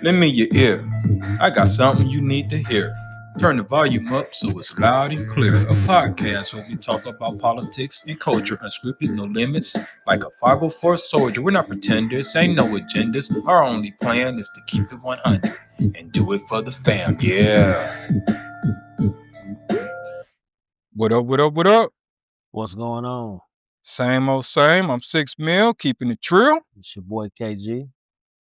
Lend me your ear. I got something you need to hear. Turn the volume up so it's loud and clear. A podcast where we talk about politics and culture, unscripted, no limits. Like a 504 soldier, we're not pretenders, ain't no agendas. Our only plan is to keep it 100 and do it for the fam. Yeah. What up, what up, what up? What's going on? Same old same. I'm 6 Mil, keeping it trill. It's your boy KG.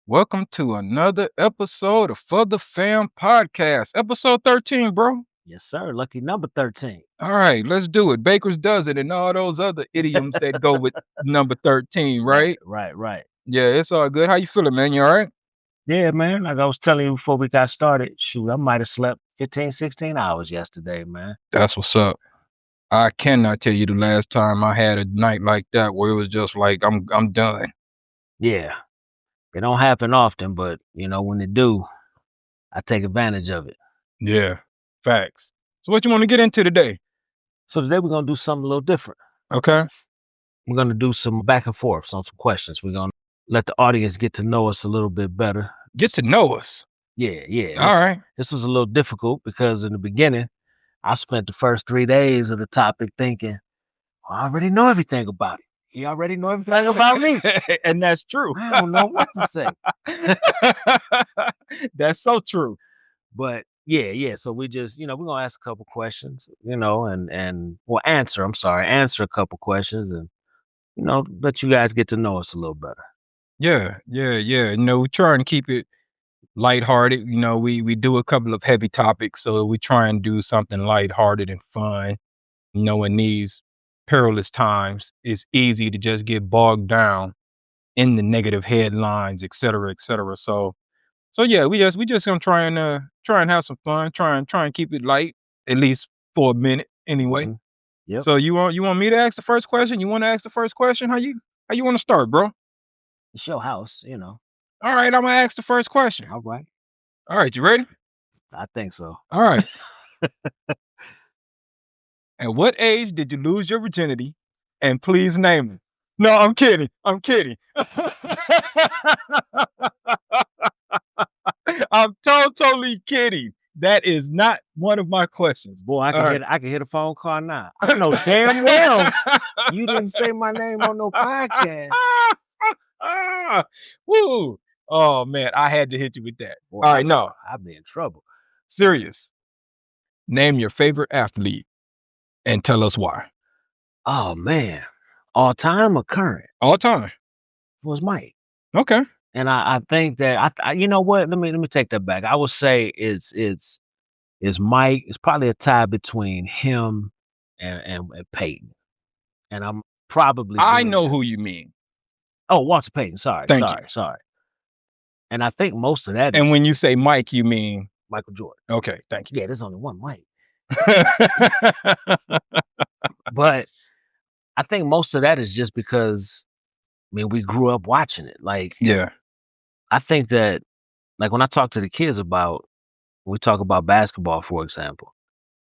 Welcome to another episode of For the Fam Podcast. Episode 13, bro. Yes, sir. Lucky number 13. All right, let's do it. Baker's does it and all those other idioms that go with number 13, right? Right. Yeah, it's all good. How you feeling, man? You all right? Yeah, man. Like I was telling you before we got started, shoot, I might have slept 15, 16 hours yesterday, man. That's what's up. I cannot tell you the last time I had a night like that where it was just like I'm done. Yeah. It don't happen often, but you know, when it do, I take advantage of it. Yeah, facts. So what you want to get into today? So today we're gonna do something a little different. Okay. We're gonna do some back and forth on some questions. We're gonna let the audience get to know us a little bit better. Get to know us. Yeah. All right. This was a little difficult because in the beginning, I spent the first 3 days of the topic thinking, I already know everything about it. He already know everything about me. And that's true. I don't know what to say. That's so true. But yeah. So we just, we're gonna ask a couple questions, and answer a couple questions and let you guys get to know us a little better. Yeah. We try and keep it lighthearted. We do a couple of heavy topics, so we try and do something lighthearted and fun. In these perilous times, it's easy to just get bogged down in the negative headlines, et cetera, et cetera. So yeah, we just gonna try and have some fun, try and keep it light, at least for a minute anyway. Mhm. Yep. So you want me to ask the first question? You want to ask the first question? How you want to start, bro? It's your house, All right, I'm gonna ask the first question. All right. All right, you ready? I think so. All right. At what age did you lose your virginity? And please name it. No, I'm kidding. I'm totally kidding. That is not one of my questions. Boy, I can hit a phone call now. I know damn well you didn't say my name on no podcast. Woo. Oh man, I had to hit you with that. Boy, All right, no. I'd be in trouble. Serious. Name your favorite athlete and tell us why. Oh man. All time or current? All time. Was Mike. Okay. And I think that I you know what? Let me take that back. I would say it's Mike. It's probably a tie between him and Peyton. And I'm probably I know who you mean. Oh, Walter Payton. Sorry. And I think most of that And when you say Mike, you mean Michael Jordan. Okay, thank you. Yeah, there's only one Mike. But I think most of that is just because we grew up watching it. Like, yeah. I think that, like, when I talk to the kids we talk about basketball, for example,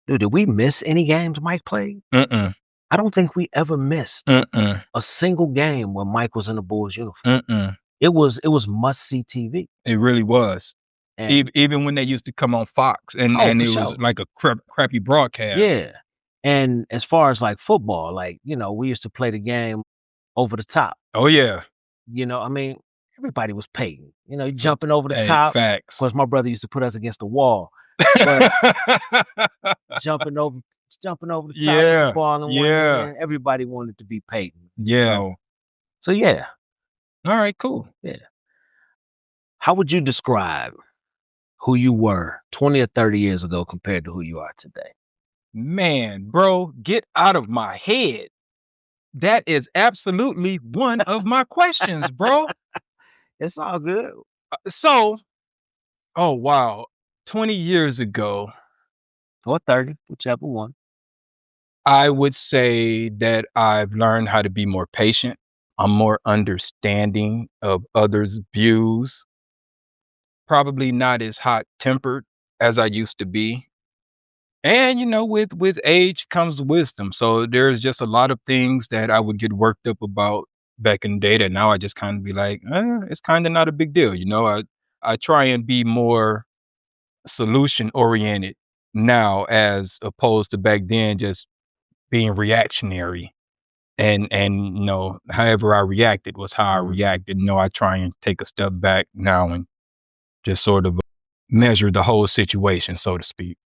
dude, did we miss any games Mike played? Mm-mm. I don't think we ever missed a single game when Mike was in the Bulls uniform. Mm-mm. It was must-see TV. It really was. And even when they used to come on Fox and it was like a crappy broadcast. Yeah. And as far as like football, like, we used to play the game over the top. Oh, yeah. Everybody was Peyton. Jumping over the top. Facts. Of course, my brother used to put us against the wall. But jumping over the top of the ball and one, everybody wanted to be Peyton. Yeah. So yeah. All right, cool. Yeah. How would you describe who you were 20 or 30 years ago compared to who you are today? Man, bro, get out of my head. That is absolutely one of my questions, bro. It's all good. Oh, wow. 20 years ago. Or 30, whichever one. I would say that I've learned how to be more patient. I'm more understanding of others' views. Probably not as hot-tempered as I used to be. And, with age comes wisdom. So there's just a lot of things that I would get worked up about back in the day that now I just kind of be like, it's kind of not a big deal. I try and be more solution oriented now as opposed to back then just being reactionary. And however I reacted was how I Mhm. reacted. I try and take a step back now and just sort of measure the whole situation, so to speak.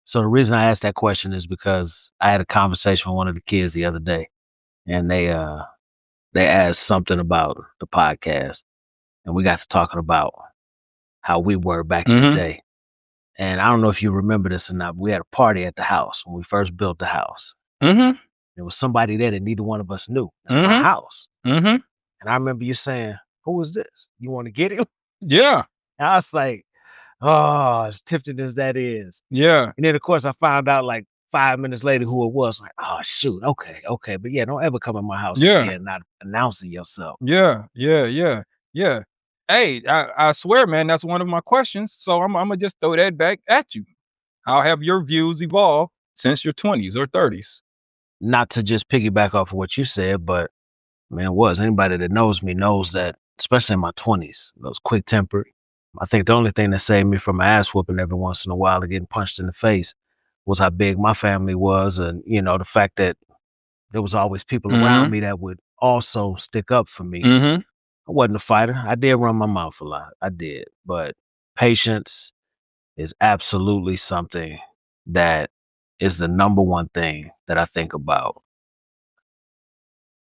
So the reason I asked that question is because I had a conversation with one of the kids the other day, and they asked something about the podcast, and we got to talking about how we were back in the Mhm. day. And I don't know if you remember this or not, but we had a party at the house when we first built the house. Mhm. There was somebody there that neither one of us knew. It's my Mhm. house. Mhm. And I remember you saying, "Who is this? You want to get him?" Yeah. And I was like, "Oh, as tempting as that is." Yeah. And then, of course, I found out like 5 minutes later who it was. Like, oh, shoot. Okay. Okay. But yeah, don't ever come in my house Yeah. again not announcing yourself. Yeah. Yeah. Yeah. Yeah. Hey, I swear, man, that's one of my questions. So I'm gonna just throw that back at you. How have your views evolved since your 20s or 30s? Not to just piggyback off of what you said, but man, was anybody that knows me knows that, especially in my 20s, I was quick tempered. I think the only thing that saved me from an ass whooping every once in a while or getting punched in the face was how big my family was. And, the fact that there was always people around Mhm. me that would also stick up for me. Mhm. I wasn't a fighter. I did run my mouth a lot. I did. But patience is absolutely something that is the number one thing that I think about.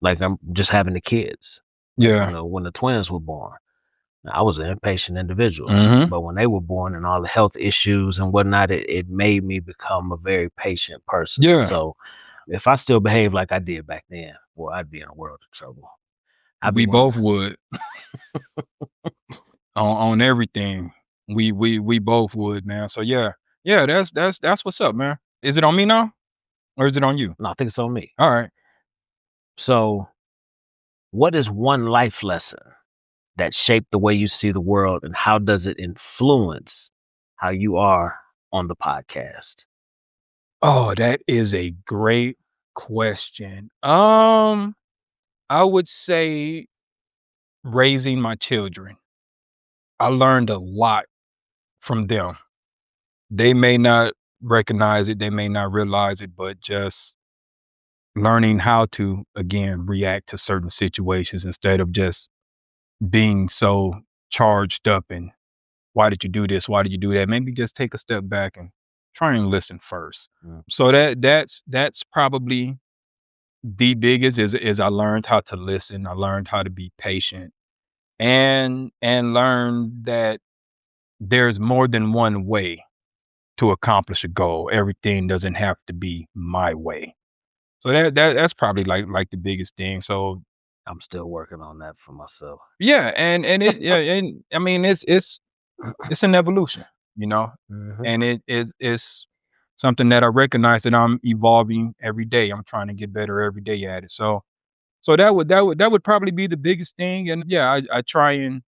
Like I'm just having the kids. Like Yeah. when the twins were born, I was an impatient individual. Mhm. But when they were born and all the health issues and whatnot, it made me become a very patient person. Yeah. So if I still behave like I did back then, well, I'd be in a world of trouble. I'd be We both wondering. would on everything. We both would, man. So yeah. Yeah, that's what's up, man. Is it on me now? Or is it on you? No, I think it's on me. All right. So what is one life lesson that shaped the way you see the world, and how does it influence how you are on the podcast? Oh, that is a great question. I would say raising my children. I learned a lot from them. They may not recognize it, they may not realize it, but just learning how to again react to certain situations instead of just being so charged up and why did you do this? Why did you do that? Maybe just take a step back and try and listen first. Mm, So that's probably the biggest is I learned how to listen. I learned how to be patient and learn that there's more than one way to accomplish a goal. Everything doesn't have to be my way. So that's probably like the biggest thing. So I'm still working on that for myself. yeah, and it yeah, and I mean it's an evolution, you know, Mhm. and it's something that I recognize that I'm evolving every day. I'm trying to get better every day at it. So that would probably be the biggest thing. And yeah, I try and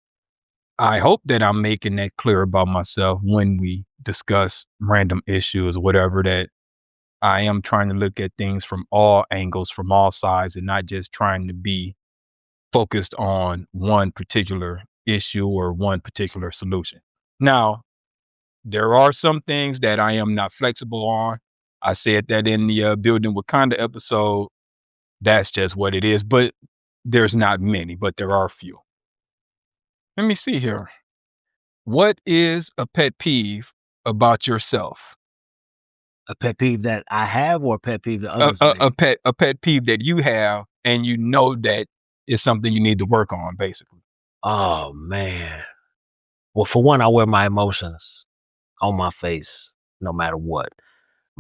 I hope that I'm making that clear about myself when we discuss random issues or whatever, that I am trying to look at things from all angles, from all sides, and not just trying to be focused on one particular issue or one particular solution. Now, there are some things that I am not flexible on. I said that in the Building Wakanda episode. That's just what it is. But there's not many, but there are a few. Let me see here. What is a pet peeve about yourself? A pet peeve that I have, or a pet peeve that A, others a, may. a pet peeve that you have and you know that is something you need to work on, basically. Oh man. Well, for one, I wear my emotions on my face no matter what.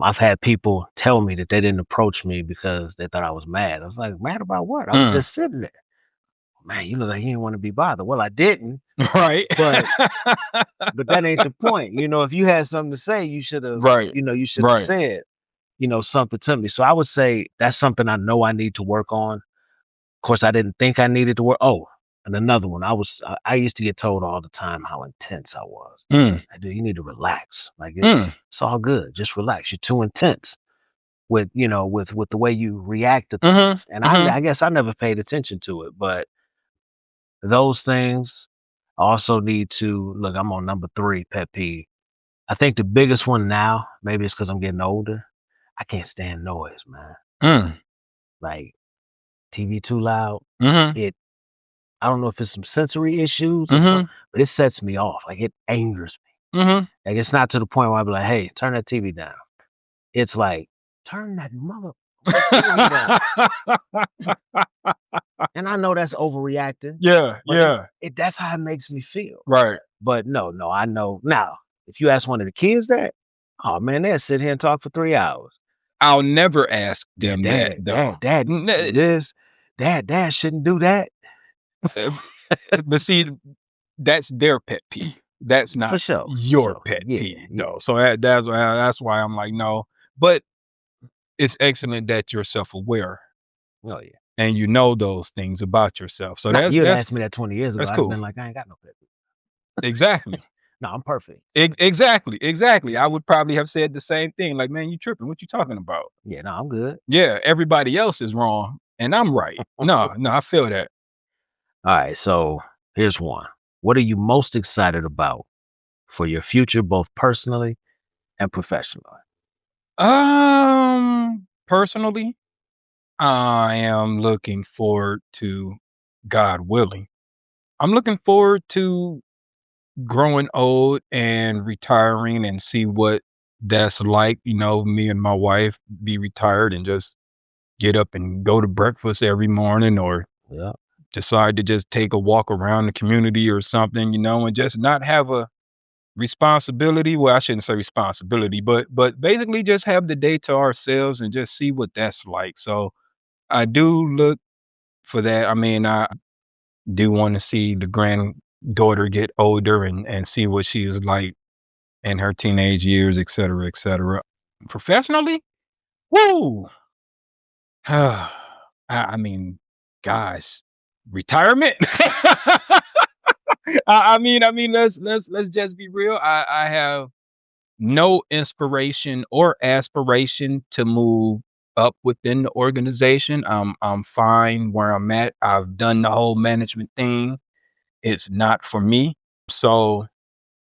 I've had people tell me that they didn't approach me because they thought I was mad. I was like, mad about what? I was Mm, just sitting there. Man, you look like you didn't want to be bothered. Well, I didn't, right. but that ain't the point. If you had something to say, Right. you should have Right. said, something to me. So I would say that's something I know I need to work on. Of course, I didn't think I needed to work. Oh, and another one. I used to get told all the time how intense I was. Mm, I do. You need to relax. Like mm, it's all good. Just relax. You're too intense. with, with the way you react to Mhm. things. And Mhm. I guess I never paid attention to it, but those things also need to look. I'm on number 3 pet peeve. I think the biggest one now, maybe it's because I'm getting older. I can't stand noise, man. Mm. Like TV too loud. Mhm. It I don't know if it's some sensory issues or something, Mhm. but it sets me off. Like it angers me. Mhm. Like it's not to the point where I be like, hey, turn that TV down. It's like, turn that mother TV down. And I know that's overreacting, Yeah, but it, yeah. it that's how it makes me feel. Right. But no, I know now. If you ask one of the kids that, oh man, they'll sit here and talk for 3 hours. I'll never ask Yeah, them that dad, though. dad, dad, N do this. Dad shouldn't do that. uh, but see, that's their pet peeve. That's For not sure, for your sure. pet Yeah, peeve yeah. though. So that's why I'm like, no. But it's excellent that you're self-aware Oh yeah. and you know those things about yourself. So Now that's you'd that's asked me that 20 years ago. that's I'd have cool. been like, I ain't got no pet peeve. Exactly. No, I'm perfect. Exactly, exactly. I would probably have said the same thing. Like, man, you tripping. What you talking about? Yeah, no, I'm good. Yeah, everybody else is wrong and I'm right. No, no, I feel that. All right, so here's one. What are you most excited about for your future, both personally and professionally? Personally, I am looking forward to, God willing, I'm looking forward to growing old and retiring and see what that's like. Me and my wife be retired and just get up and go to breakfast every morning or Yeah. decide to just take a walk around the community or something, and just not have a responsibility. Well, I shouldn't say responsibility, but basically just have the day to ourselves and just see what that's like. So I do look for that. I mean, I do want to see the granddaughter get older and see what she's like in her teenage years, et cetera, et cetera. Professionally, woo! I mean, gosh, retirement. I mean, let's just be real. I have no inspiration or aspiration to move up within the organization. I'm fine where I'm at. I've done the whole management thing. It's not for me. So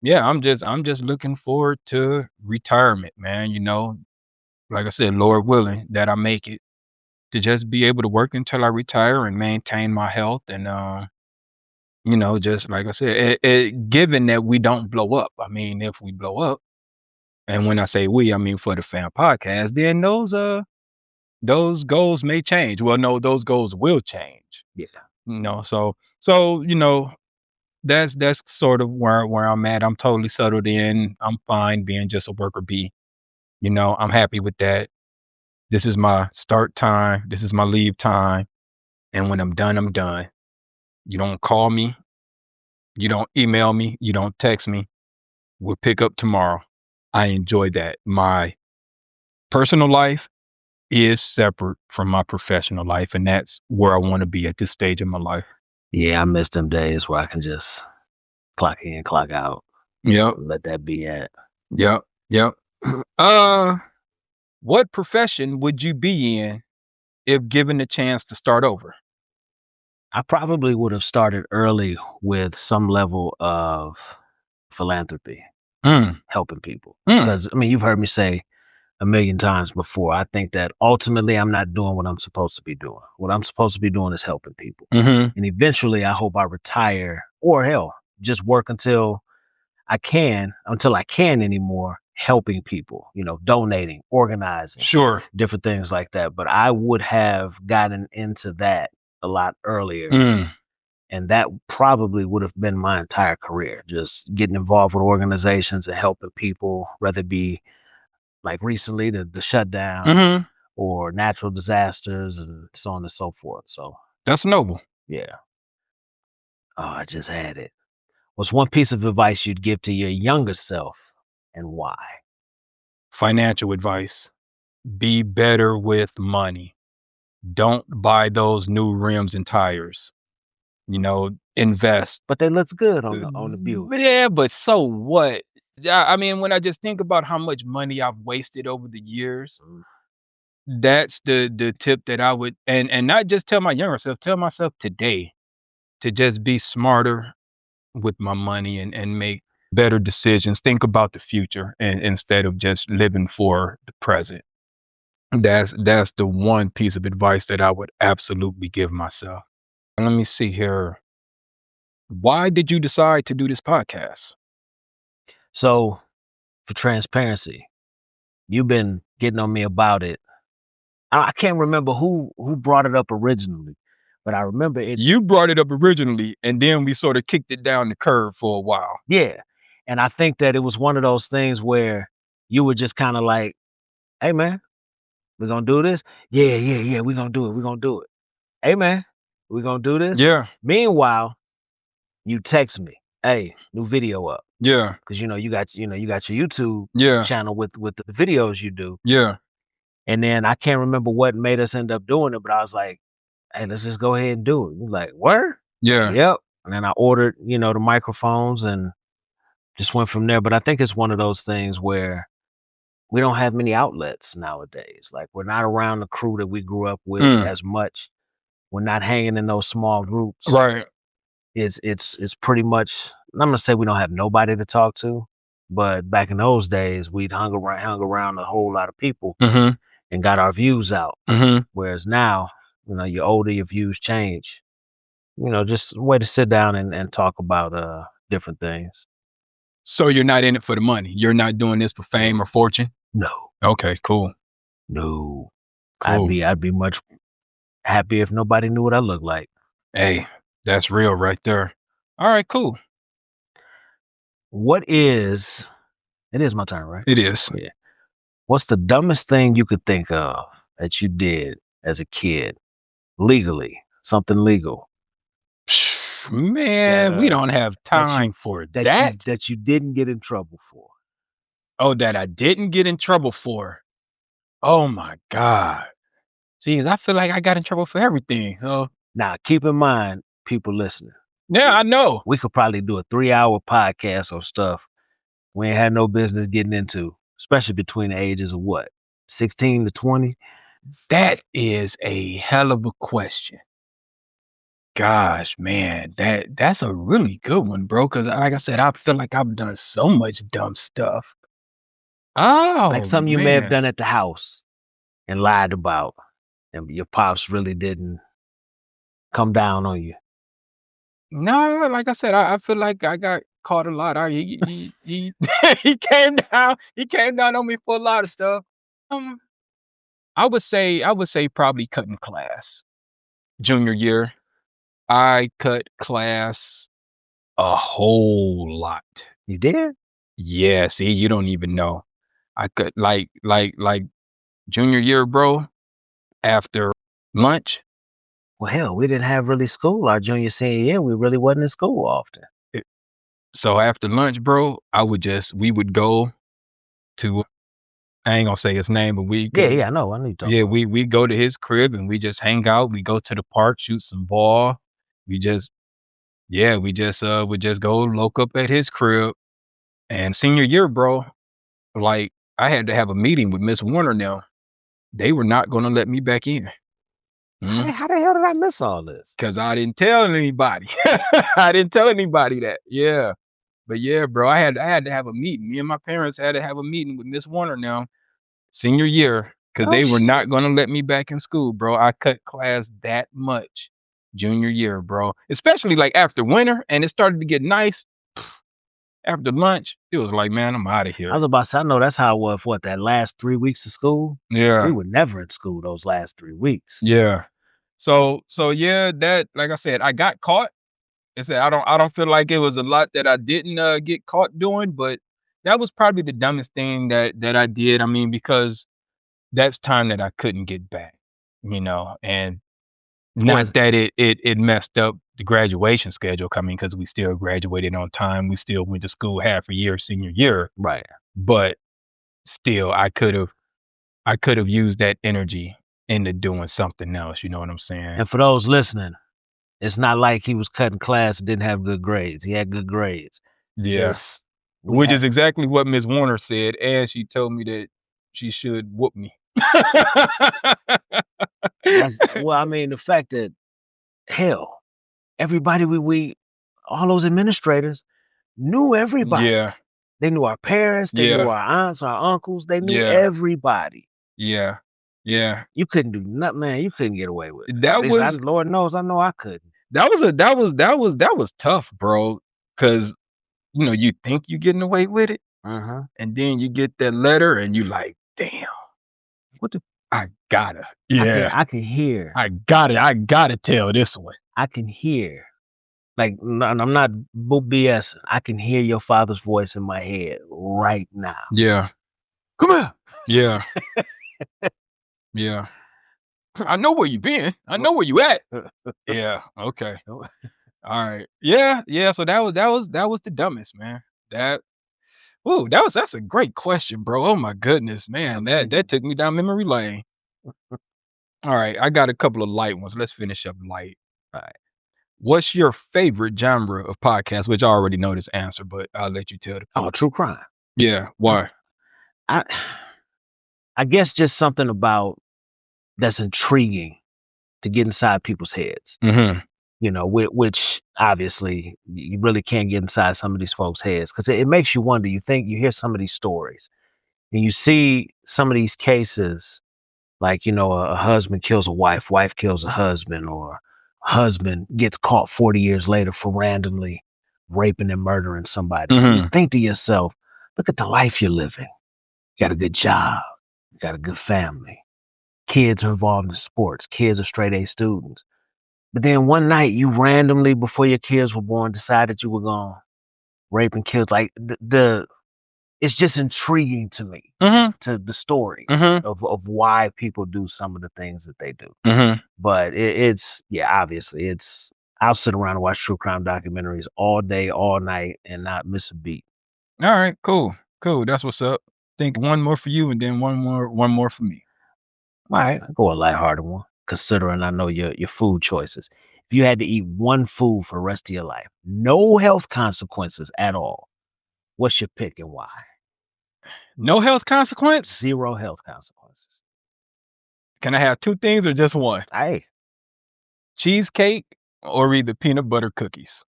yeah, I'm just looking forward to retirement, man. Like I said, Lord willing that I make it to just be able to work until I retire and maintain my health and just like I said, given that we don't blow up. I mean, if we blow up, and when I say we, I mean for the fan podcast, then those goals may change. Well, no, those goals will change. Yeah. So that's sort of where I'm at. I'm totally settled in. I'm fine being just a worker bee. I'm happy with that. This is my start time. This is my leave time. And when I'm done, I'm done. You don't call me. You don't email me. You don't text me. We'll pick up tomorrow. I enjoy that. My personal life is separate from my professional life, and that's where I want to be at this stage of my life. Yeah, I miss them days where I can just clock in, clock out, Yep, let that be at. yep, yep. Uh, what profession would you be in if given the chance to start over? I probably would have started early with some level of philanthropy, Mm, helping people. mm, Because, I mean, you've heard me say a million times before, I think that ultimately I'm not doing what I'm supposed to be doing. What I'm supposed to be doing is helping people. mm-hmm. And eventually, I hope I retire or hell, just work until I can anymore, helping people, donating, organizing, Sure. different things like that. But I would have gotten into that a lot earlier. Mm, And that probably would have been my entire career, just getting involved with organizations and helping people, whether it be like recently the shutdown mm-hmm. or natural disasters and so on and so forth. So That's noble. yeah. Oh, I just had it. What's one piece of advice you'd give to your younger self and why? Financial advice. Be better with money. Don't buy those new rims and tires. Invest. But they looked good on the Buick. Yeah, but so what? Yeah, I mean, when I just think about how much money I've wasted over the years, Mm. that's the tip that I would, and not just tell my younger self, tell myself today to just be smarter with my money and make better decisions, think about the future and instead of just living for the present. That's the one piece of advice that I would absolutely give myself. Let me see here. Why did you decide to do this podcast? So, for transparency, you've been getting on me about it. I can't remember who brought it up originally, but I remember it. You brought it up originally, and then we sort of kicked it down the curve for a while. Yeah, and I think that it was one of those things where you were just kind of like, "Hey, man, we're gonna do this. Yeah, yeah, yeah. We're gonna do it. We're gonna do it. Hey, man, we're gonna do this." Yeah, Meanwhile, you text me, "Hey, new video up," yeah, because you got your YouTube yeah, channel with the videos you do. yeah, And then I can't remember what made us end up doing it, but I was like, "Hey, let's just go ahead and do it." You're like, "Where?" Like, yeah. "Yep." And then I ordered, the microphones and just went from there. But I think it's one of those things where we don't have many outlets nowadays. Like we're not around the crew that we grew up with Mm, as much. We're not hanging in those small groups. right. It's pretty much. I'm gonna say we don't have nobody to talk to, but back in those days, we'd hung around a whole lot of people Mhm, and got our views out. mhm. Whereas now, you're older, your views change. Just a way to sit down and talk about different things. So you're not in it for the money. You're not doing this for fame or No, fortune? no, Okay, cool, no. I'd cool. be I'd be much happier if nobody knew what I look like. Hey, that's real right there. Alright, cool. What is it is my turn, right? It is. Yeah. What's the dumbest thing you could think of that you did as a kid legally? Something legal that Man, we don't have that you time for that. that you didn't get in trouble for. Oh, that I didn't get in trouble for. Oh my god. See, 'cause I feel like I got in trouble for everything, so Now, keep in mind, people listening, yeah, I know. we could probably do a 3-hour podcast on stuff we ain't had no business getting into, especially between the ages of what? 16 to 20? That is a hell of a question. Gosh, man, that's a really good one, bro. Because like I said, I feel like I've done so much dumb stuff. Like Oh, something you may have man. done at the house and lied about, and your pops really didn't come down on you. No, like I said, I feel like I got caught a lot. He he came down on me for a lot of stuff. Um, I would say probably cutting class. Junior year, I cut class a whole lot. You did? Yeah, see, you don't even know. I cut like junior year, bro, after lunch. Well, hell, we didn't have really school our junior, senior year. We really wasn't in school often. It so after lunch, bro, we would go to, I ain't gonna say his name, but Yeah, yeah, I know. I know you talking yeah, about. we go to his crib and we just hang out. We go to the park, shoot some ball. We just yeah, we just go lock up at his crib. And senior year, bro, like I had to have a meeting with Miss Warner now. They were not gonna let me back in. How Mm. the, how the hell did I miss all this? 'Cause I didn't tell anybody. I didn't tell anybody that. Yeah. But yeah, bro, I had to have a meeting. Me and my parents had to have a meeting with Miss Warner now, senior year, because Oh they were shit! not gonna let me back in school, bro. I cut class that much junior year, bro. Especially like after winter and it started to get nice. After lunch, it was like, man, I'm out of I here. was about to say, I know that's how it was. What that last 3 weeks of school? We Yeah. were never in school those last 3 weeks. Yeah. So yeah, that like I said, I got caught. I said I don't feel like it was a lot that I didn't get caught doing, but that was probably the dumbest thing that I did. I mean, because that's time that I couldn't get back, and not Was that it messed up the graduation schedule coming because we still graduated on time. We still went to school half a year senior year, right. but still I could have used that energy into doing something else. You know what I'm saying? And for those listening, it's not like he was cutting class and didn't have good grades. He had good grades. Yeah. Just we Which had is exactly what Miss Warner said, and she told me that she should whoop me. I mean, the fact that hell, everybody we all those administrators knew everybody. Yeah, They knew our parents, they knew yeah, our aunts, our uncles, they knew yeah, everybody. yeah, yeah. You couldn't do nothing, man. You couldn't get away with it. At That least was Lord knows, I know I couldn't. that was tough, bro. Cause you think you getting away with it, Uh-huh. and then you get that letter, and you like, damn, What the I gotta, yeah, I can hear. I gotta tell this one. I can hear. Like, and I'm not BS. I can hear your father's voice in my head right now. Yeah, Come here. yeah, yeah. I know where you been. I know where you at. Yeah. Okay. All right. Yeah. Yeah. So that was the dumbest, man. That. Ooh, that's a great question, bro. Oh my goodness, man. I'm That thinking. took me down memory lane. All right, I got a couple of light ones. Let's finish up light. All right. What's your favorite genre of podcast? Which I already know this answer, but I'll let you tell the Oh, people. true crime. Yeah. Why? I I guess just something about that's intriguing to get inside people's heads. Mm-hmm. Which obviously you really can't get inside some of these folks' heads because it makes you wonder. You hear some of these stories and you see some of these cases, like, a husband kills a wife, wife kills a husband, or a husband gets caught 40 years later for randomly raping and murdering somebody. And you Mm-hmm. think to yourself, look at the life you're living. You got a good job, you got a good family, kids are involved in sports, kids are straight A students. But then one night you randomly, before your kids were born, decided you were going to rape and kill. Like it's just intriguing to me, Mm-hmm. to the stories Mm-hmm. of why people do some of the things that they do. Mm-hmm. But obviously I'll sit around and watch true crime documentaries all day, all night, and not miss a beat. All right. Cool. Cool. That's what's up. Think one more for you, and then one more for me. All right, I'll go a lighthearted one, considering I know your food choices. If you had to eat one food for the rest of your life, no health consequences at all, what's your pick and why? No health consequence. Zero health consequences. Can I have two things or just one? Hey, Cheesecake or either peanut butter cookies.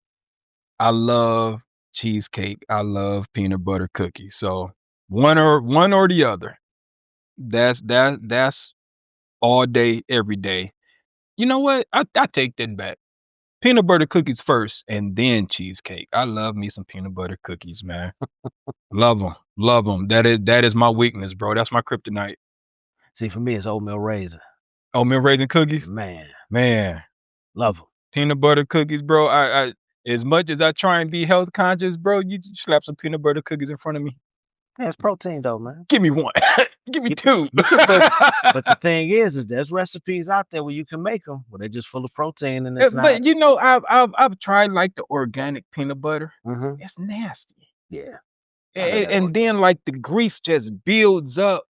I love cheesecake. I love peanut butter cookies. So one or the other. That's all day, every day. You know what? I take that back. Peanut butter cookies first and then cheesecake. I love me some peanut butter cookies, man. Love them. Love them. That is my weakness, bro. That's my kryptonite. see, for me, it's oatmeal raisin. Oatmeal raisin cookies? Man, Man. love them. Peanut butter cookies, bro. I as much as I try and be health conscious, bro, you slap some peanut butter cookies in front of me. Yeah, it's protein though, man. Give me one. Give me two. You could, but the thing is there's recipes out there where you can make them, where they're just full of protein and it's not. But I've tried like the organic peanut butter. Mm-hmm. It's nasty. Yeah, I know And, that. and then like the grease just builds up.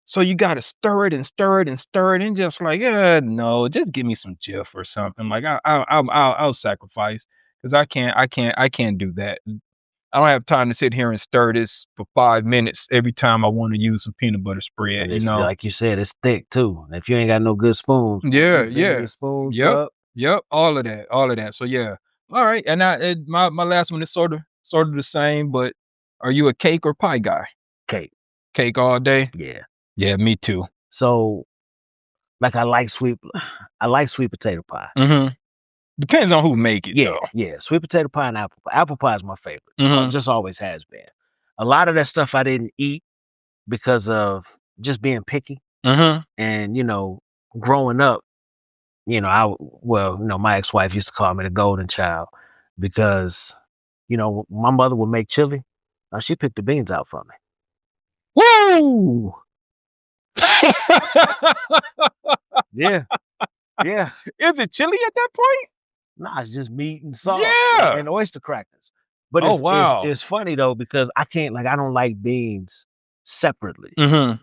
So you gotta stir it and stir it and stir it and just like, no, just give me some Jif or something. Like I'll sacrifice because I can't do that. I don't have time to sit here and stir this for 5 minutes every time I want to use some peanut butter spread. And it's like you said, it's thick too. If you ain't got no good spoons, Yeah, them big yeah, old spoons yep, up. yep, all of that. So yeah, all right. And my last one is sort of the same, but are you a cake or pie guy? Cake. Cake all day? Yeah. Yeah, me too. So like I like sweet potato pie. Mm-hmm. Depends on who make it Yeah, though. yeah. Sweet potato pie and apple pie. Apple pie is my favorite. Mm-hmm. Just always has been. A lot of that stuff I didn't eat because of just being picky. Mm-hmm. And, growing up, my ex-wife used to call me the golden child because, my mother would make chili. She picked the beans out for me. Woo! Yeah. Yeah. Is it chili at that point? Nah, it's just meat and sauce Yeah. and oyster crackers. But Oh it's wow. it's funny though because I don't like beans separately. Mm-hmm.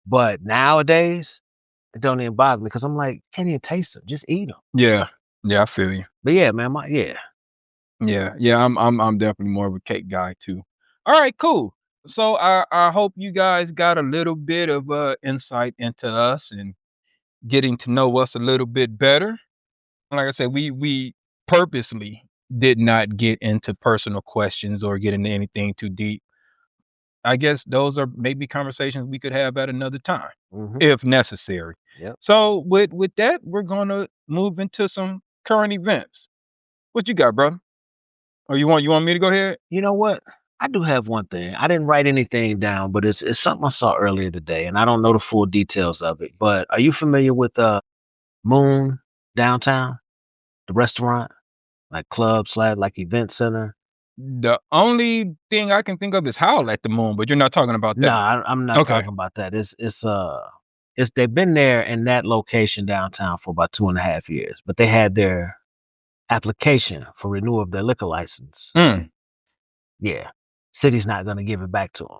But nowadays, it don't even bother me because I'm like, can't even taste them. Just eat them. Yeah. Yeah, I feel you. But yeah, man, Yeah. Yeah, I'm definitely more of a cake guy too. All right, cool. So I hope you guys got a little bit of insight into us and getting to know us a little bit better. Like I said, we purposely did not get into personal questions or get into anything too deep. I guess those are maybe conversations we could have at another time Mhm. if necessary. Yep. So with that, we're gonna move into some current events. What you got, brother? Or you want me to go ahead? You know what? I do have one thing. I didn't write anything down, but it's something I saw earlier today, and I don't know the full details of it. But are you familiar with Moon downtown, the restaurant, like club slash like event center? The only thing I can think of is Howl at the Moon, but you're not talking about No, that. I'm not Okay. talking about that. It's they've been there in that location downtown for about 2.5 years, but they had their application for renewal of their liquor license. Mm, Yeah, city's not going to give it back to them.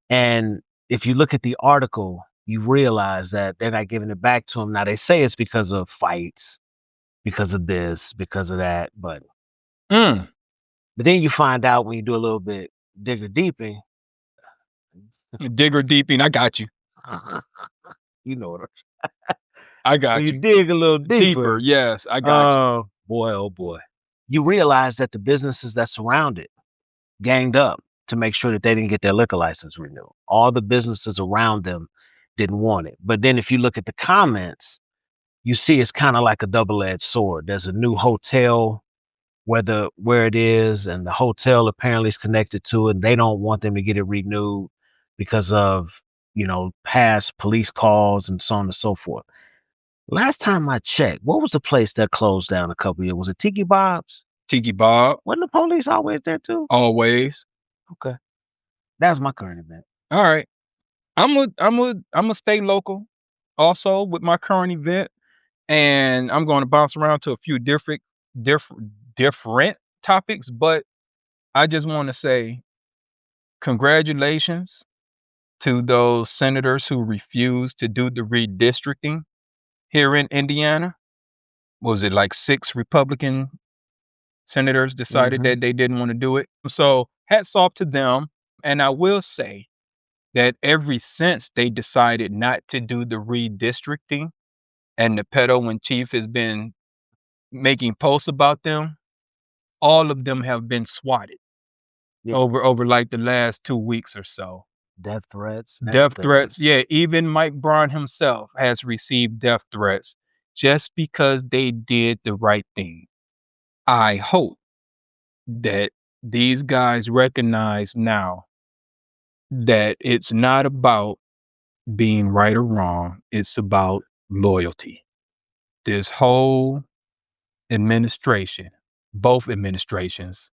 And if you look at the article, you realize that they're not giving it back to them. Now they say it's because of fights, because of this, because of that, mm. but then you find out when you do a little bit digger deeping, Digger deeping. I got you. you know what I when got you you. dig a little Deeper. deeper, Yes, I got you. boy, oh boy, you realize that the businesses that surround it ganged up to make sure that they didn't get their liquor license renewed. All the businesses around them didn't want it. But then if you look at the comments, you see it's kind of like a double-edged sword. There's a new hotel where it is, and the hotel apparently is connected to it. They don't want them to get it renewed because of past police calls and so on and so forth. Last time I checked, what was the place that closed down a couple years? Was it Tiki Bob's? Tiki Bob. Wasn't the police always there too? Always. Okay, that was my current event. All right. I'm a stay local also with my current event. And I'm going to bounce around to a few different topics, but I just want to say congratulations to those senators who refused to do the redistricting here in Indiana. Was it like 6 Republican senators decided Hmm. that they didn't want to do it? So hats off to them. And I will say that ever since they decided not to do the redistricting, and the pedo in chief has been making posts about them, all of them have been swatted Yeah, over like the last 2 weeks or so. death threats, Death everything. threats, yeah, even Mike Brown himself has received death threats just because they did the right thing. I hope that these guys recognize now that it's not about being right or wrong, it's about loyalty. This whole administration, both administrations,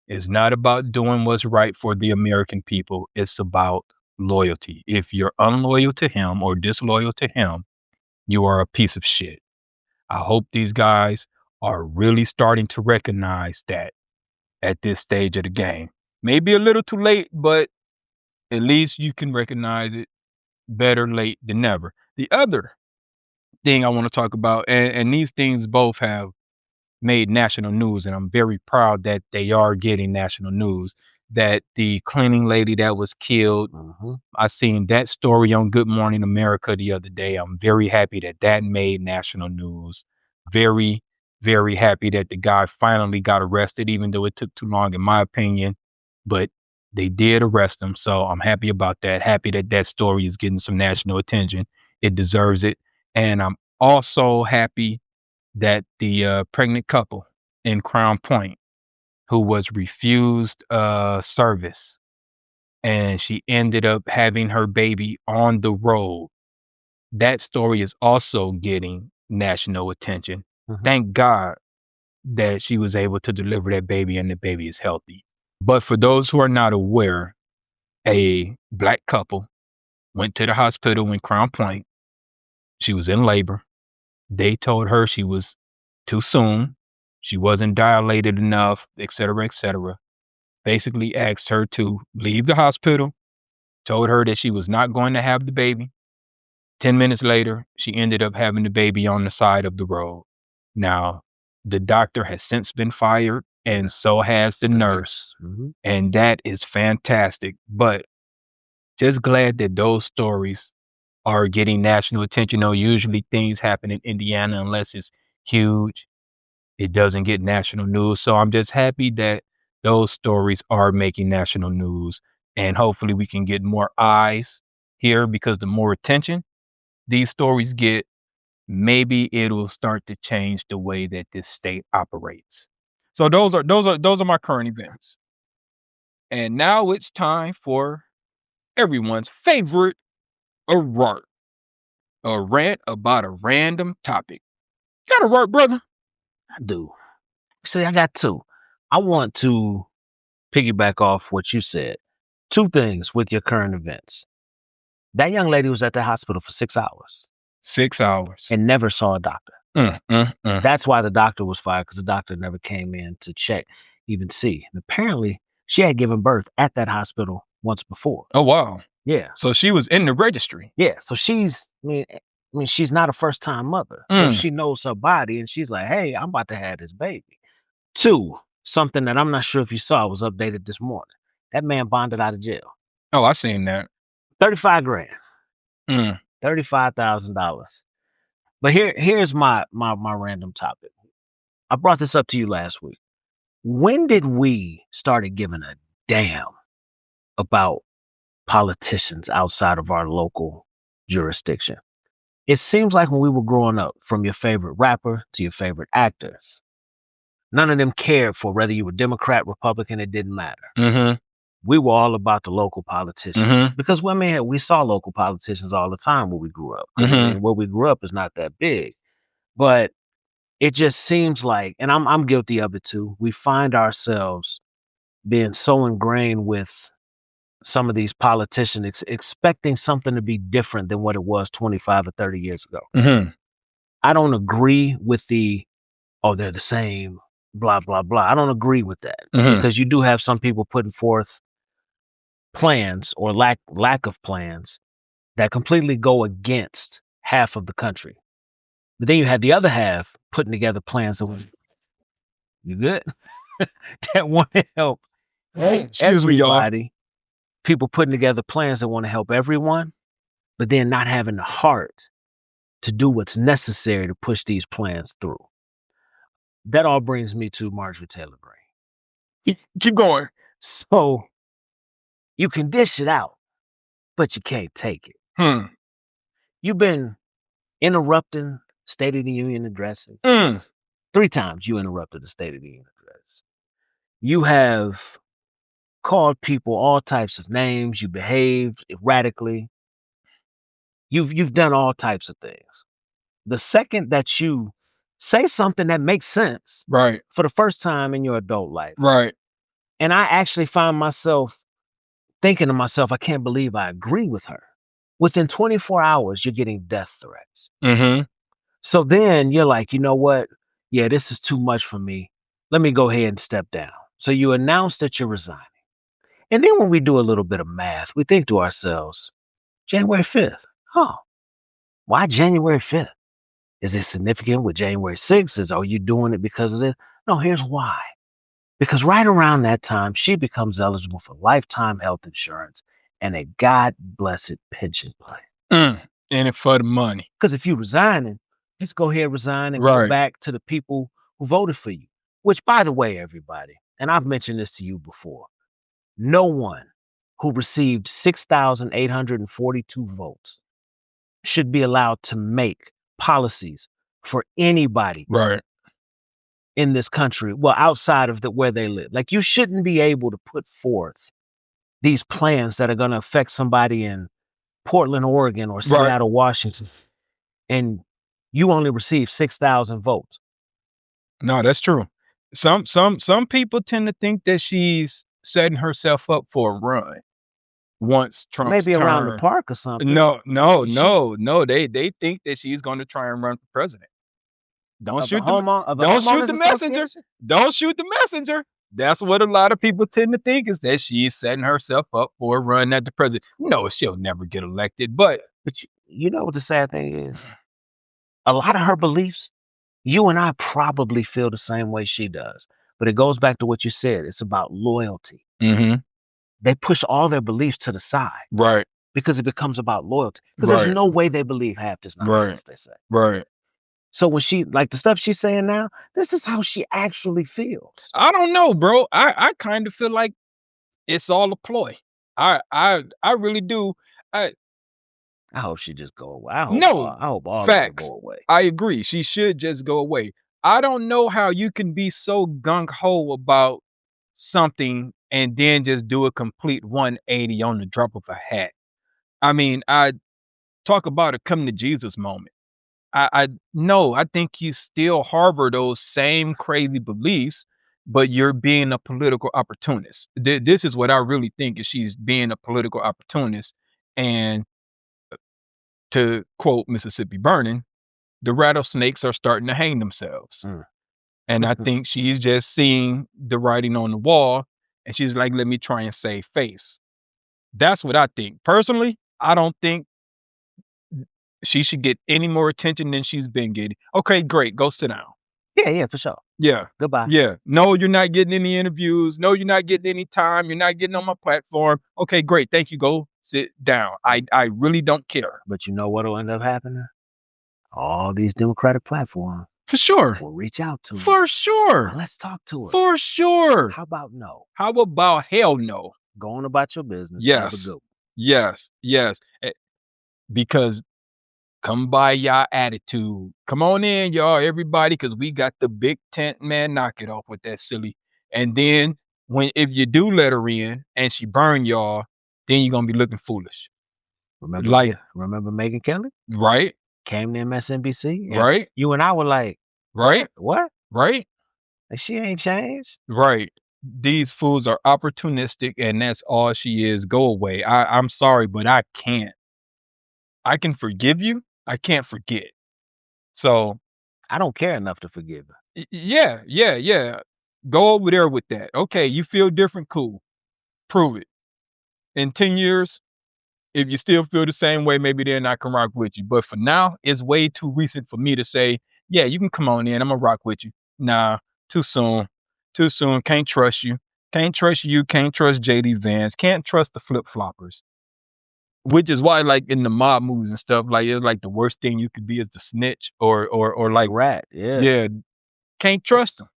is not about doing what's right for the American people. It's about loyalty. If you're unloyal to him or disloyal to him, you are a piece of shit. I hope these guys are really starting to recognize that at this stage of the game. Maybe a little too late, but at least you can recognize it. Better late than never. The other thing I want to talk about, and these things both have made national news, and I'm very proud that they are getting national news. That the cleaning lady that was killed, Hmm. I seen that story on Good Morning America the other day. I'm very happy that that made national news. Very, very happy that the guy finally got arrested, even though it took too long, in my opinion. But they did arrest him, so I'm happy about that. Happy that that story is getting some national attention. It deserves it, and I'm also happy that the pregnant couple in Crown Point who was refused service and she ended up having her baby on the road. That story is also getting national attention. Hmm. Thank God that she was able to deliver that baby and the baby is healthy. But for those who are not aware, a black couple went to the hospital in Crown Point. She was in labor. They told her she was too soon. She wasn't dilated enough, et cetera, et cetera. Basically asked her to leave the hospital, told her that she was not going to have the baby. 10 minutes later, she ended up having the baby on the side of the road. Now, the doctor has since been fired, and so has the The nurse. nurse. Hmm. And that is fantastic. But just glad that those stories are getting national attention. No, usually things happen in Indiana unless it's huge. It doesn't get national news. So I'm just happy that those stories are making national news. And hopefully we can get more eyes here because the more attention these stories get, maybe it'll start to change the way that this state operates. So those are my current events. And now it's time for everyone's favorite a rant. A rant about a random topic. Got a rant, brother? I do. See, I got two. I want to piggyback off what you said. Two things with your current events. That young lady was at the hospital for 6 hours 6 hours. and never saw a doctor. Mm. That's why the doctor was fired, because the doctor never came in to check, even see. And apparently, she had given birth at that hospital once before. Oh wow. Yeah, So she was in the registry. yeah. So I mean, she's not a first time mother, so Mm. she knows her body, and she's like, "Hey, I'm about to have this baby." Two, something that I'm not sure if you saw was updated this morning. That man bonded out of jail. Oh, I seen that. 35 grand, Mm. $35,000. But here's my random topic. I brought this up to you last week. When did we started giving a damn about politicians outside of our local jurisdiction? It seems like when we were growing up, from your favorite rapper to your favorite actors, none of them cared for whether you were Democrat, Republican, it didn't matter. Mm-hmm. We were all about the local politicians, Mm-hmm. because we saw local politicians all the time where we grew up. Because I Mm-hmm. mean, where we grew up is not that big, but it just seems like, and I'm guilty of it too. We find ourselves being so ingrained with some of these politicians, expecting something to be different than what it was 25 or 30 years ago. Mm-hmm. I don't agree with oh, they're the same, blah, blah, blah. I don't agree with that, Mm-hmm. because you do have some people putting forth plans, or lack of plans, that completely go against half of the country. But then you have the other half putting together plans you good? That want to help Excuse me, y'all. everybody. People putting together plans that want to help everyone, but then not having the heart to do what's necessary to push these plans through. That all brings me to Marjorie Taylor Greene. Keep going. So you can dish it out, but you can't take it. Hmm. You've been interrupting State of the Union addresses. Mm. 3 times you interrupted the State of the Union address. You have called people all types of names. You behaved erratically. You've done all types of things. The second that you say something that makes sense Right. for the first time in your adult life, Right. and I actually find myself thinking to myself, I can't believe I agree with her. Within 24 hours, you're getting death threats. Mm-hmm. So then you're like, you know what? Yeah, this is too much for me. Let me go ahead and step down. So you announce that you're resigning. And then when we do a little bit of math, we think to ourselves, January 5th. Oh, why January 5th? Is it significant with January 6th? Are you doing it because of this? No, here's why. Because right around that time, she becomes eligible for lifetime health insurance and a God blessed pension plan. Mm. In it for the money. Because if you resigning, just go ahead, resign, and go Right. back to the people who voted for you. Which, by the way, everybody, and I've mentioned this to you before, no one who received 6,842 votes should be allowed to make policies for anybody Right. in this country, well, outside of where they live. Like, you shouldn't be able to put forth these plans that are going to affect somebody in Portland, Oregon, or Right. Seattle, Washington, and you only received 6,000 votes. No, that's true. Some people tend to think that she's setting herself up for a run once Trump's Maybe around the term. park or something. No, no, She no, no. They think that she's going to try and run for president. Don't of the shoot the don't shoot homeowners the messenger. association. Don't shoot the messenger. That's what a lot of people tend to think, is that she's setting herself up for a run at the president. No, she'll never get elected. But But you know what the sad thing is? A lot of her beliefs, you and I probably feel the same way she does. But it goes back to what you said. It's about loyalty. mm-hmm, they push all their beliefs to the side Right. because it becomes about loyalty. Because there's Right. no way they believe half this Right. nonsense they say. Right. So when she like the stuff she's saying now, this is how she actually feels. I don't know, bro. I kind of feel like it's all a ploy. I really do. I I hope she just go away. I hope No, I hope all of it facts. go away. I agree. She should just go away. I don't know how you can be so gung ho about something and then just do a complete 180 on the drop of a hat. I mean, I talk about a come to Jesus moment. I no, I think you still harbor those same crazy beliefs, but you're being a political opportunist. This is what I really think is she's being a political opportunist. And to quote Mississippi Burning, the rattlesnakes are starting to hang themselves. Mm. And I think she's just seeing the writing on the wall and she's like, let me try and save face. That's what I think. Personally, I don't think she should get any more attention than she's been getting. Okay, great. Go sit down. Yeah, for sure. Yeah. Goodbye. Yeah. No, you're not getting any interviews. No, you're not getting any time. You're not getting on my platform. Okay, great. Thank you. Go sit down. I really don't care. But you know what'll end up happening? All these Democratic platforms For sure. will reach out to her. For sure. Let's talk to her. For sure. How about no? How about hell no? Go on about your business. Have a Yes. good one. Yes. Yes. Because come by y'all attitude. Come on in, y'all, everybody, because we got the big tent, man. Knock it off with that silly. And then if you do let her in and she burn y'all, then you're gonna be looking foolish. Like, Remember Megan Kelly? right, Came to MSNBC. And right, you and I were like, right, What? right, Like she ain't changed. right. These fools are opportunistic, and that's all she is. Go away. I'm sorry, but I can't. I can forgive you. I can't forget. So I don't care enough to forgive her. Yeah, yeah, yeah. Go over there with that. Okay, you feel different, cool. Prove it. In 10 years, if you still feel the same way, maybe then I can rock with you. But for now, it's way too recent for me to say, yeah, you can come on in. I'm gonna rock with you. Nah, too soon. Too soon. Can't trust you. Can't trust you. Can't trust JD Vance. Can't trust the flip floppers. Which is why, like in the mob movies and stuff, like it's like the worst thing you could be is the snitch or The like, rat, yeah. yeah, can't trust them.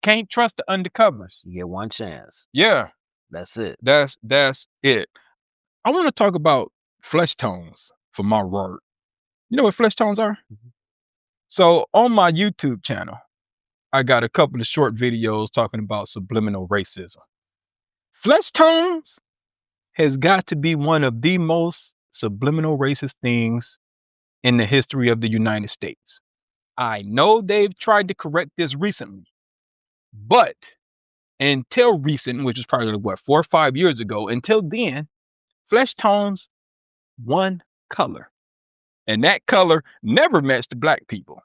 Can't trust the undercovers. You get one chance. Yeah, That's it. that's it. I want to talk about flesh tones for my word. You know what flesh tones are? Mhm. So on my YouTube channel, I got a couple of short videos talking about subliminal racism. Flesh tones has got to be one of the most subliminal racist things in the history of the United States. I know they've tried to correct this recently, but until recent, which was probably like, what, 4 or 5 years ago, until then, flesh tones one color. And that color never matched black people.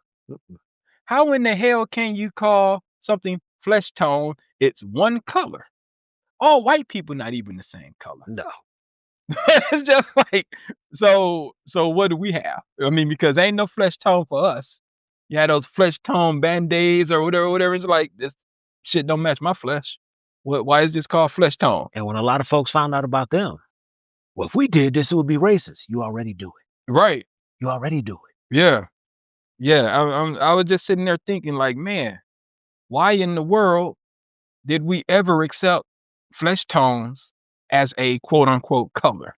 How in the hell can you call something flesh tone? It's one color. All white people not even the same color. No. It's just like so what do we have? I mean, because ain't no flesh tone for us. You had those flesh tone band-aids or whatever. It's like this shit don't match my flesh. Why is this called flesh tone? And when a lot of folks found out about them, well, if we did this, it would be racist. You already do it. Right. You already do it. Yeah. Yeah. I was just sitting there thinking, like, man, why in the world did we ever accept flesh tones as a quote unquote color?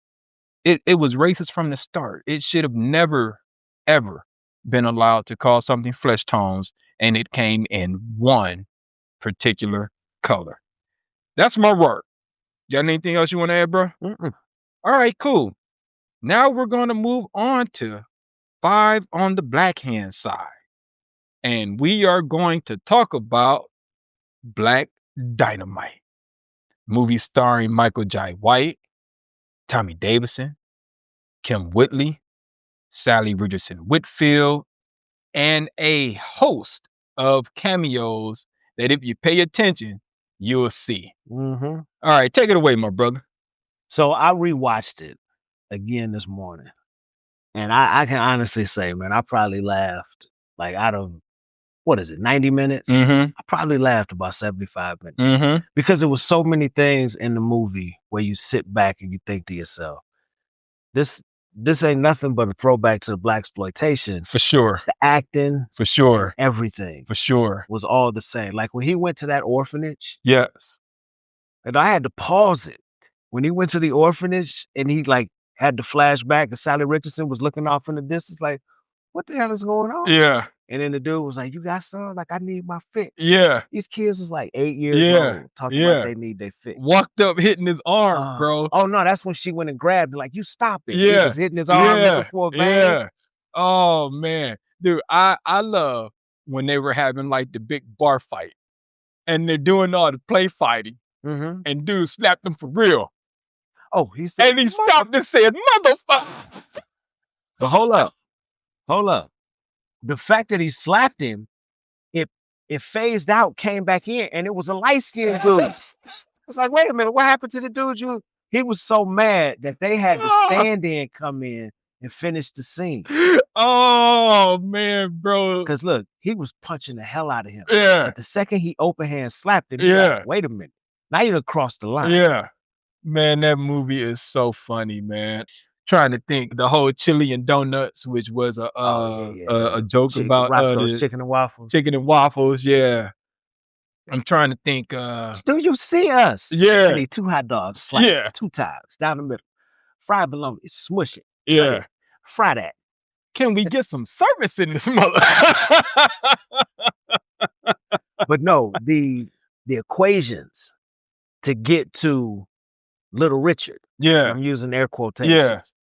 It was racist from the start. It should have never, ever been allowed to call something flesh tones, and it came in one particular color. That's my work. Got anything else you want to add, bro? Mm-mm. All right, cool. Now we're going to move on to 5 on the black hand side. And we are going to talk about Black Dynamite. Movie starring Michael Jai White, Tommy Davidson, Kim Whitley, Sally Richardson Whitfield, and a host of cameos that if you pay attention, you'll see. Mm-hmm. All right, take it away, my brother. So I rewatched it again this morning. And I can honestly say, man, I probably laughed like out of what is it, 90 minutes? Mhm. I probably laughed about 75 minutes Mhm. because there was so many things in the movie where you sit back and you think to yourself, this this ain't nothing but a throwback to black exploitation. For sure. The acting For and sure. everything For sure. was all the same. Like when he went to that orphanage, Yes. and I had to pause it. When he went to the orphanage and he like had the flashback and Sally Richardson was looking off in the distance, like, what the hell is going on? Yeah. And then the dude was like, "You got some? Like, I need my fix." Yeah. These kids was like 8 years Yeah. old talking about Yeah. they need their fix. Walked up hitting his arm, bro. Oh no, that's when she went and grabbed him. Like, you stop it. He Yeah. was hitting his arm looking Yeah. for a vein. Yeah. Oh, man. Dude, I love when they were having, like, the big bar fight, and they're doing all the play fighting, Mm-hmm. and dude slapped him for real, Oh, he said, and he "Mother." stopped and said, "Motherfucker." But hold up. The fact that he slapped him, it it phased out, came back in, and it was a light skinned dude. It's like, wait a minute, what happened to the dude? He was so mad that they had the stand in come in and finish the scene. Oh, man, bro. Cause look, he was punching the hell out of him. Yeah. But the second he open hand slapped him, he like, Yeah. wait a minute. Now you done crossed the line. Yeah. Man, that movie is so funny, man. Trying to think, the whole chili and donuts, which was Oh yeah, yeah. a The joke about, Roscoe's the chicken and waffles. chicken and waffles, yeah. I'm trying to think, Do you see us? I yeah, need 2 hot dogs sliced yeah, 2 times down the middle. Fried bologna, smush it, cut yeah. it, fry that. Can we get some service in this mother? But no, the equations to get to Little Richard, and Yeah, I'm using air yeah, quotations.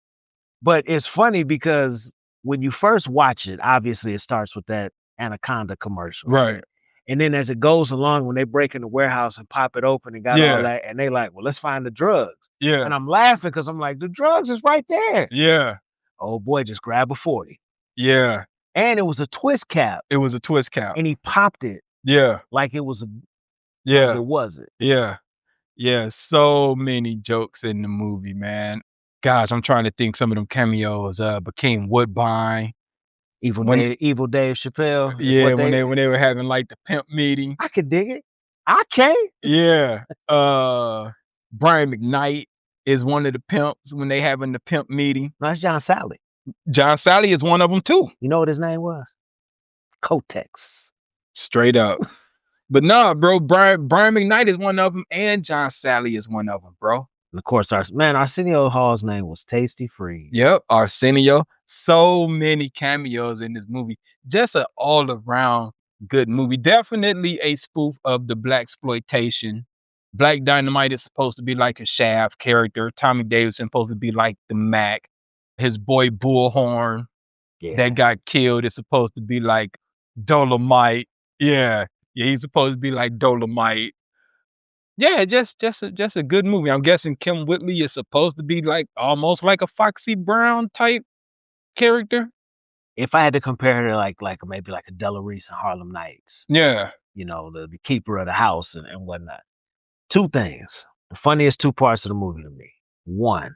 But it's funny because when you first watch it, obviously it starts with that Anaconda commercial. right. And then as it goes along, when they break in the warehouse and pop it open and got all Yeah, that, and they like, well, let's find the drugs. yeah, And I'm laughing because I'm like, the drugs is right there. yeah, Oh boy, just grab a 40. yeah. And it was a twist cap, It was a twist cap. and he popped it Yeah, like it was like yeah, it wasn't. yeah, yeah. So many jokes in the movie, man. Gosh, I'm trying to think some of them cameos. Became Woodbine. When Evil Dave Chappelle is Yeah, what they when they were having, like, the pimp meeting. I could dig it. I can't. Yeah, Brian McKnight is one of the pimps when they having the pimp meeting. No, that's John Sally. John Sally is one of them too, You know what his name was? Kotex. straight up. But nah, bro, Brian McKnight is one of them, and John Sally is one of them, bro. And of course, Arsenio Hall's name was Tasty Freeze. Yep, Arsenio. So many cameos in this movie. Just an all around good movie. Definitely a spoof of the black exploitation. Black Dynamite is supposed to be like a Shaft character. Tommy Davidson supposed to be like the Mac. His boy Bullhorn Yeah. that got killed is supposed to be like Dolomite. Yeah, yeah, he's supposed to be like Dolomite. Yeah, just a good movie. I'm guessing Kim Whitley is supposed to be like almost like a Foxy Brown type character. If I had to compare her to like maybe like a Della Reese in Harlem Nights, Yeah, you know, the keeper of the house and whatnot. 2 things. The funniest 2 parts of the movie to me. 1,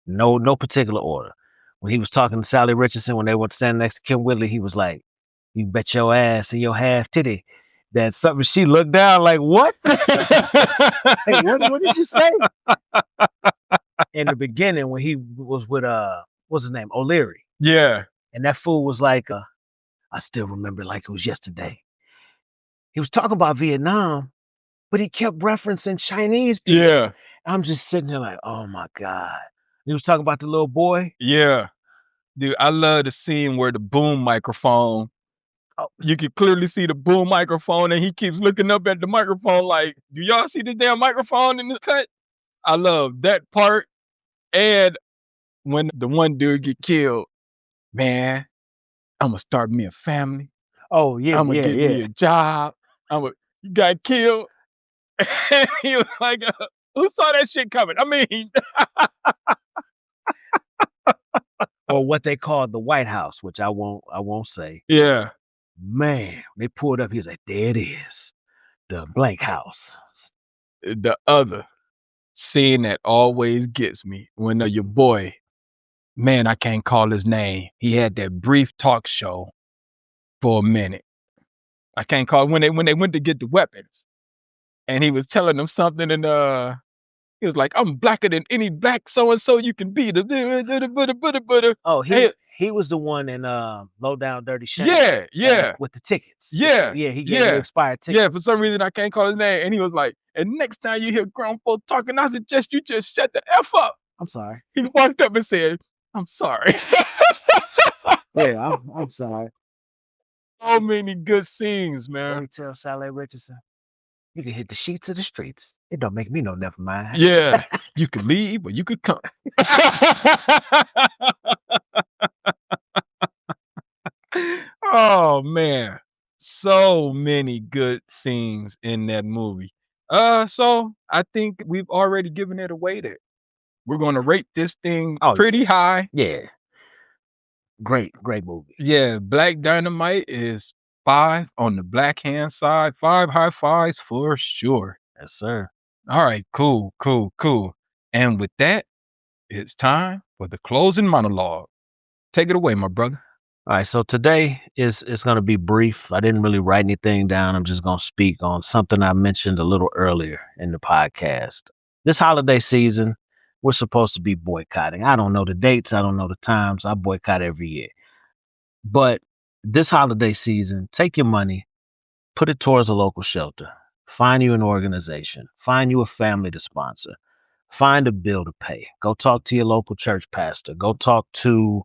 no particular order. When he was talking to Sally Richardson when they were standing next to Kim Whitley, he was like, "You bet your ass and your half titty." That something she looked down like, "What?" Hey, what did you say? In the beginning, when he was with what's his name? O'Leary. yeah, And that fool was like, I still remember like it was yesterday. He was talking about Vietnam, but he kept referencing Chinese people. yeah, I'm just sitting there like, oh my God. He was talking about the little boy. yeah. Dude, I love the scene where the boom microphone. Oh, You can clearly see the boom microphone, and he keeps looking up at the microphone like, "Do y'all see the damn microphone in the cut?" I love that part, and when the one dude get killed, man, Imma start me a family. oh yeah, Imma yeah, get me yeah. a job. Imma You got killed. And he was like, "Who saw that shit coming?" I mean, Or what they called the White House, which I won't say. yeah, Man, they pulled up. He was like, there it is. The blank house. the other scene that always gets me when, your boy, man, I can't call his name. He had that brief talk show for a minute. I can't call it, when they went to get the weapons, and he was telling them something, and he was like, "I'm blacker than any black so and so you can be." Oh, And he was the one in Low Down Dirty Shame yeah, yeah, with the tickets. yeah, Yeah, he gave me the yeah, expired yeah. For tickets. some reason, I can't call his name, and he was like, "And next time you hear grown folk talking, I suggest you just shut the f up." I'm sorry. He walked up and said, "I'm sorry." Yeah, I'm sorry. So many good scenes, What man. he tell Sally Richardson? You can hit the sheets of the streets. It don't make me no never mind. Yeah, you could leave or you could come. Oh man, so many good scenes in that movie. So I think we've already given it away there. We're gonna rate this thing Oh pretty high. yeah, great movie. Yeah, Black Dynamite is 5 on the black hand side. 5 high fives for sure. Yes, sir. All right, cool, cool, cool. And with that, it's time for the closing monologue. Take it away, my brother. All right, so today is going to be brief. I didn't really write anything down. I'm just going to speak on something I mentioned a little earlier in the podcast. This holiday season, we're supposed to be boycotting. I don't know the dates, I don't know the times. I boycott every year. But this holiday season, take your money, put it towards a local shelter. Find you an organization. Find you a family to sponsor. Find a bill to pay. Go talk to your local church pastor. Go talk to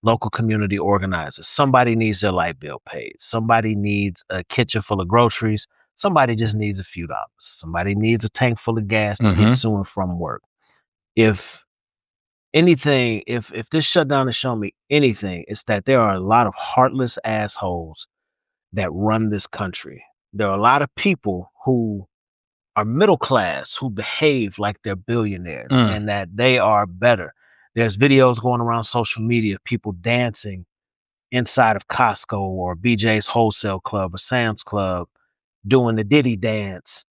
local community organizers. Somebody needs their light bill paid. Somebody needs a kitchen full of groceries. Somebody just needs a few dollars. Somebody needs a tank full of gas to get Mhm. to and from work. If anything, if this shutdown has shown me anything, it's that there are a lot of heartless assholes that run this country. There are a lot of people who are middle class who behave like they're billionaires Mm. and that they are better. There's videos going around social media of people dancing inside of Costco or BJ's Wholesale Club or Sam's Club doing the Diddy dance,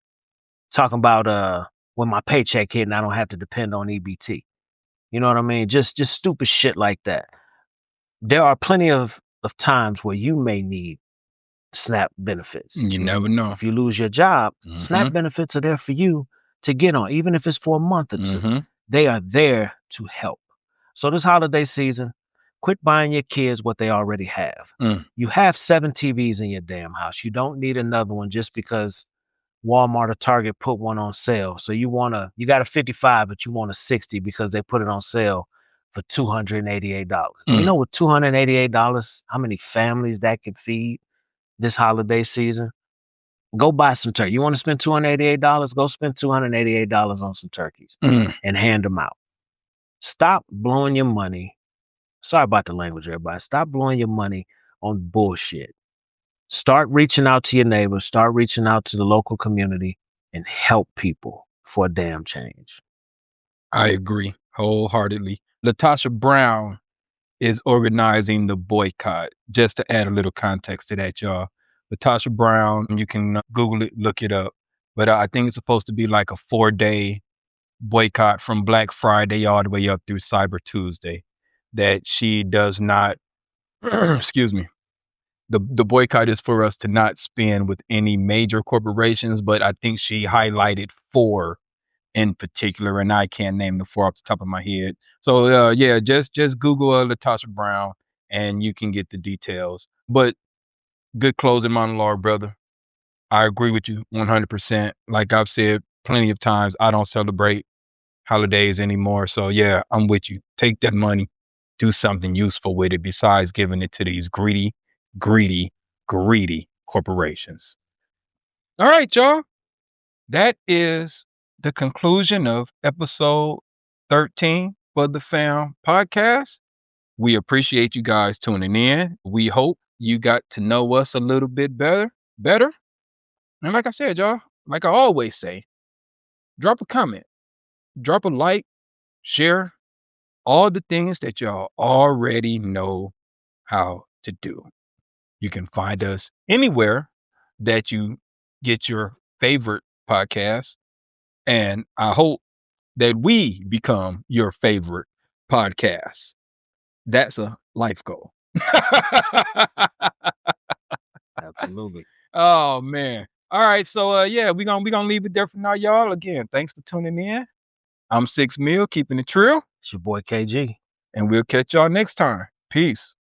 talking about when my paycheck hit and I don't have to depend on EBT. You know what I mean? Just stupid shit like that. There are plenty of times where you may need SNAP benefits. You never know. If you lose your job, SNAP Mhm. benefits are there for you to get on, even if it's for a month or two. Mhm. They are there to help. So this holiday season, quit buying your kids what they already have. Mm. You have 7 TVs in your damn house. You don't need another one just because Walmart or Target put one on sale. So you got a 55, but you want a 60 because they put it on sale for $288. Do you Mm. know with $288, how many families that could feed this holiday season? Go buy some turkey. You want to spend $288? Go spend $288 on some turkeys Mm. and hand them out. Stop blowing your money. Sorry about the language, everybody. Stop blowing your money on bullshit. Start reaching out to your neighbors, start reaching out to the local community and help people for a damn change. I agree wholeheartedly. Latasha Brown is organizing the boycott. Just to add a little context to that, y'all. Latasha Brown, you can Google it, look it up. But I think it's supposed to be like a 4-day boycott from Black Friday all the way up through Cyber Tuesday. That she does not, excuse me. The boycott is for us to not spend with any major corporations, but I think she highlighted 4 in particular, and I can't name the 4 off the top of my head. So yeah, just Google Latasha Brown, and you can get the details. But good closing monologue, brother. I agree with you 100%. Like I've said plenty of times, I don't celebrate holidays anymore. So yeah, I'm with you. Take that money, do something useful with it besides giving it to these greedy, greedy, greedy corporations. All right, y'all. That is the conclusion of episode 13 for the Fam podcast. We appreciate you guys tuning in. We hope you got to know us a little bit better. And like I said, y'all, like I always say, drop a comment, drop a like, share all the things that y'all already know how to do. You can find us anywhere that you get your favorite podcast. And I hope that we become your favorite podcast. That's a life goal. Absolutely. Oh man. All right, so yeah, we gonna leave it there for now, y'all. Again, thanks for tuning in. I'm Six Mil, keeping it trill, It's your boy KG. and we'll catch y'all next time. Peace.